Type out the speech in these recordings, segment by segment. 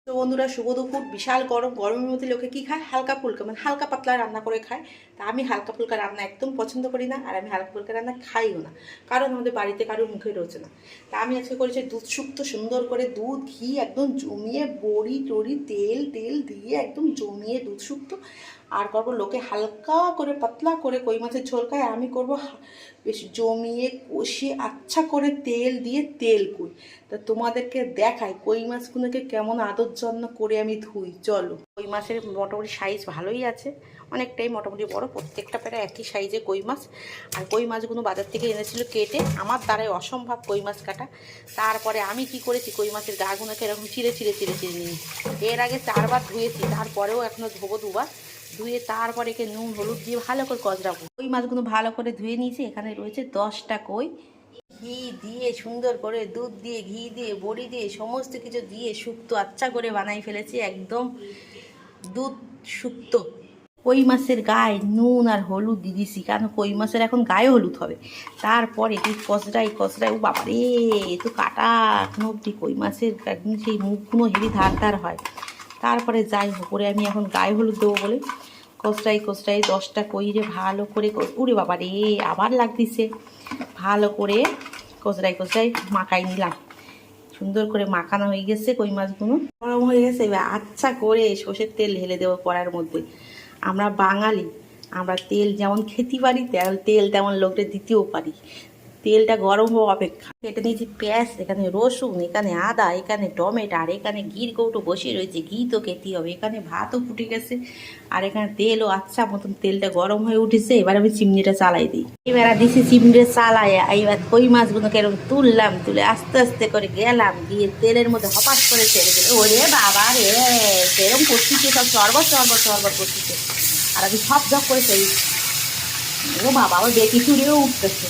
তো বন্ধুরা, শুভ দুপুর। বিশাল গরম, গরমের মধ্যে লোকে কি খায়? হালকা ফুলকা, মানে হালকা পাতলা রান্না করে খায়। তা আমি হালকা ফুলকা রান্না একদম পছন্দ করি না, আর আমি হালকা ফুলকা রান্না খাইও না, কারণ আমাদের বাড়িতে কারোর মুখে রয়েছে না। তা আমি আজকে করেছি দুধ শুক্তো। সুন্দর করে দুধ ঘি একদম জমিয়ে, বড়ি টড়ি তেল তেল দিয়ে একদম জমিয়ে দুধ শুক্তো। আর করবো লোকে হালকা করে পাতলা করে কই মাছের ঝোল খায়, আমি করবো বেশ জমিয়ে কষিয়ে আচ্ছা করে তেল দিয়ে তেল কই। তা তোমাদেরকে দেখাই কই মাছগুলোকে কেমন আদর যত্ন করে আমি ধুই। চলো। কই মাছের মোটামুটি সাইজ ভালোই আছে, অনেকটাই মোটামুটি বড়, প্রত্যেকটা প্রায় একই সাইজে কই মাছ। আর কই মাছগুলো বাজার থেকে এনেছিল কেটে, আমার দ্বারাই অসম্ভব কই মাছ কাটা। তারপরে আমি কি করেছি, কই মাছের গাগুলোকে এরকম চিড়ে চিড়ে চিড়ে চিড়ে নিই। এর আগে 4বার ধুয়েছি, তারপরেও এখনও ধোবো 2বার। ধুয়ে তারপরে একে নুন হলুদ দিয়ে ভালো করে কজরাবো। কই মাছগুলো ভালো করে ধুয়ে নিয়েছি। এখানে রয়েছে 10টা কই। ঘি দিয়ে সুন্দর করে, দুধ দিয়ে, ঘি দিয়ে, বড়ি দিয়ে, সমস্ত কিছু দিয়ে শুক্তো আচ্ছা করে বানাই ফেলেছি, একদম দুধ শুক্তো। কই মাছের গায়ে নুন আর হলুদ দিয়ে দিছি, কারণ কই মাছের এখন গায়ে হলুদ হবে। তারপরে কি কচড়াই কচড়াই, ও বাবারে, এ তো কাটা এখনো অব্দি। কই মাছের একদম সেই মুখগুলো হেভি ধার ধার হয়। তারপরে যাই হোক করে আমি এখন গায়ে হলুদ দেবো বলে কচড়াই কচড়াই 10টা কইরে ভালো করে, উড়ে বাবা রে, আবার লাগতেছে, ভালো করে কচড়াই কচড়াই মাখাই নিলাম। সুন্দর করে মাখানো হয়ে গেছে, কই মাছগুলো গরম হয়ে গেছে। এবার আচ্ছা করে সর্ষের তেল ঢেলে দেবো কড়ার মধ্যে। আমরা বাঙালি, আমরা তেল যেমন খেতে পারি, তেল তেমন লোকদের দিতেও পারি। তেলটা গরম হওয়া অপেক্ষা। কেটে নিয়েছি পেঁয়াজ, এখানে রসুন, এখানে আদা, এখানে টমেটো, আর এখানে ঘির কৌটো বসে রয়েছে, ঘি তো খেতেই হবে। এখানে ভাতও ফুটে গেছে, আর এখানে তেলও আচ্ছা মতন তেলটা গরম হয়ে উঠেছে। এবার আমি চিমনিটা চালাই দিই। এবার দিছি চিমনিটা চালাই, এবার কই মাছগুলোকে এরকম তুললাম, তুলে আস্তে আস্তে করে গেলাম, গিয়ে তেলের মধ্যে হপাস করে ছেড়ে দিল। ওরে বাবা রে, সেরকম করছিছে, সব চরবর চরবর চরবর করছিছে, আর আমি সব ঝপ করে সেই, ও বাবা, আমার বেটি চুড়েও উঠতেছে।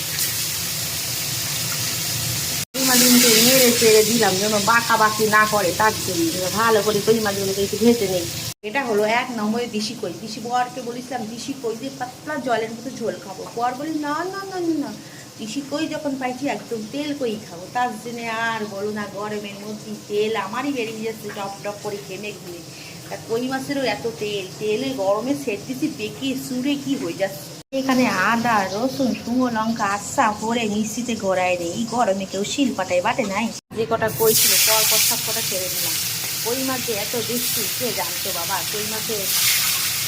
কই মাছগুলোকে নেড়ে চেড়ে দিলাম যেন বাঁকা বাকি না করে, তার জন্য ভালো করে কই মাছগুলোকে একটু ভেজে নেই। এটা হলো 1 নম্বরে দেশি কই। দেশি বরকে বলেছিলাম দেশি কই দিয়ে পাতলা জলের মতো ঝোল খাবো। বর বলি না না না না, দেশি কই যখন পাইছি একদম তেল কই খাবো। তার জন্য আর বলো না, গরমের মধ্যে তেল আমারই বেরিয়ে যাচ্ছে টপ টপ করে ঘেমে ঘুরে। তা কই মাছেরও এত তেল, তেলে গরমে সেট দিচ্ছি, বেঁকে সুরে কি হয়ে যাচ্ছে। এখানে আদা রসুন শুকনো লঙ্কা আচ্ছা করে মিষ্টিতে গড়াই নেই। এই গরমে কেউ শিল পাটায় বাটে নাই। যে কটা কই ছিল পর পর সব কটা ছেড়ে দিলাম। কই মাছ এত বৃষ্টি, কে জানতো বাবা? কই মাছে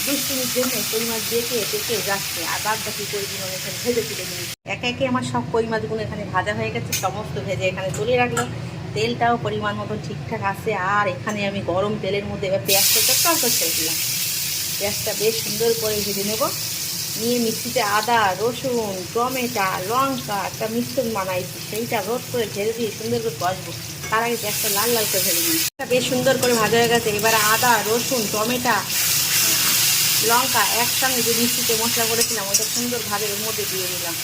বৃষ্টির জন্য কই মাছ বেঁকে বেঁকে যাচ্ছে, আর বাদ বাকি কইগুলো এখানে ভেজে তুলে নিই। একে একে আমার সব কই মাছগুলো এখানে ভাজা হয়ে গেছে, সমস্ত ভেজে এখানে তুলে রাখলাম। তেলটাও পরিমাণ মতো ঠিকঠাক আছে। আর এখানে আমি গরম তেলের মধ্যে এবার পেঁয়াজটা চটকাল করে ছেড়ে দিলাম। পেঁয়াজটা বেশ সুন্দর করে ভেজে নেব। নিয়ে মিক্সিতে আদা রসুন টমেটো লঙ্কা একটা মিশ্রণ বানাইছি, সেইটা রোদ করে ঢেলে দিয়ে সুন্দর করে কষবো। তার আগে গ্যাসটা লাল লাল করে ভেজে নিই। বেশ সুন্দর করে ভাজা হয়ে গেছে। এবার আদা রসুন টমেটো লঙ্কা একসঙ্গে যে মিক্সিতে মশলা করেছিলাম ওটা সুন্দর ভাবে এর মধ্যে দিয়ে দিলাম।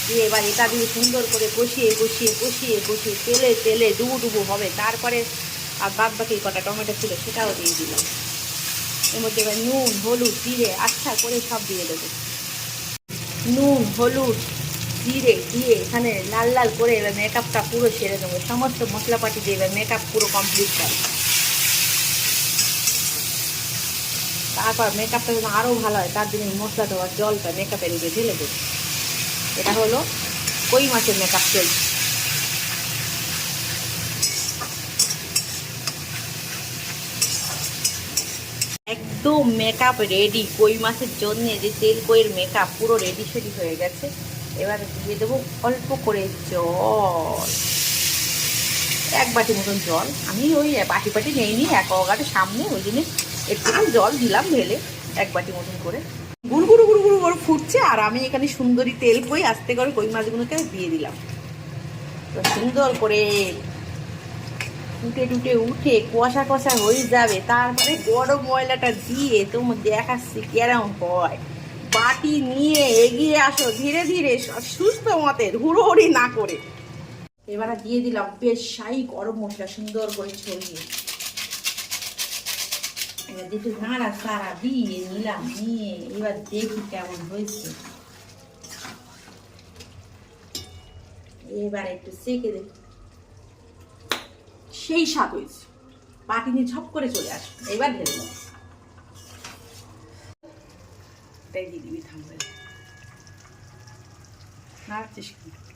দিয়ে এবার এটা দিয়ে সুন্দর করে কষিয়ে কষিয়ে কষিয়ে কষিয়ে তেলে তেলে ডুবো ডুবো হবে। তারপরে আর বাদ বাকি কটা টমেটো ছিল সেটাও দিয়ে দিলাম। এর মধ্যে এবার নুন হলুদ জিরে আচ্ছা করে সব দিয়ে দেবো। নুন হলুদ জিরে দিয়ে এখানে লাল লাল করে এবার মেকআপটা পুরো সেরে নেবো। সমস্ত মশলাপাতি দিয়ে এবার মেকআপ পুরো কমপ্লিট করে, তারপর মেকআপটা যেন আরও ভালো হয় তার জন্য মশলা দেওয়ার জলটা মেকআপের উপরে ঢেলে দেবো। এটা হলো কই মাছের মেকআপ চলছে। একদম মেকআপ রেডি কই মাছের জন্য। যে তেল কইয়ের মেকআপ পুরো রেডি সেডি হয়ে গেছে। এবার দিয়ে দেবো অল্প করে জল, 1 বাটি মতন জল। আমি ওই বাটি বাটি নেইনি, অ্যাকোয়াগার্ডের সামনে, ওই জন্য একটু জল দিলাম ঢেলে 1 বাটি মতন করে। গুড় গুড়ু গুড়ু গুড়ু করে ফুটছে, আর আমি এখানে সুন্দরী তেল কই আস্তে করে কই মাছগুলোকে দিয়ে দিলাম। তো সুন্দর করে টুটে টুটে উঠে কষা কষা হয়ে যাবে। তারপরে গরম ময়লাটা দিয়ে তোমার দেখাচ্ছি কেরম হয়। বাটি নিয়ে এগিয়ে আসো ধীরে ধীরে, সুস্থ মতে, হুড়োহুড়ি না করে। এবারে দিয়ে দিলাম বেশ শাহি গরম মশলা সুন্দর করে ছড়িয়ে। এবার একটু নাড়া সারা দিয়ে নিলাম, নিয়ে এবার দেখি কেমন হয়েছে। এবার একটু সেঁকে দেখি, সেই স্বাদ হয়েছে। পাটি নিয়ে ঝপ করে চলে আসবে। এবার ঢেলে দাও, এটাই দিয়ে দিবি, থামবে নাড়াচ্ছিস কিন্তু।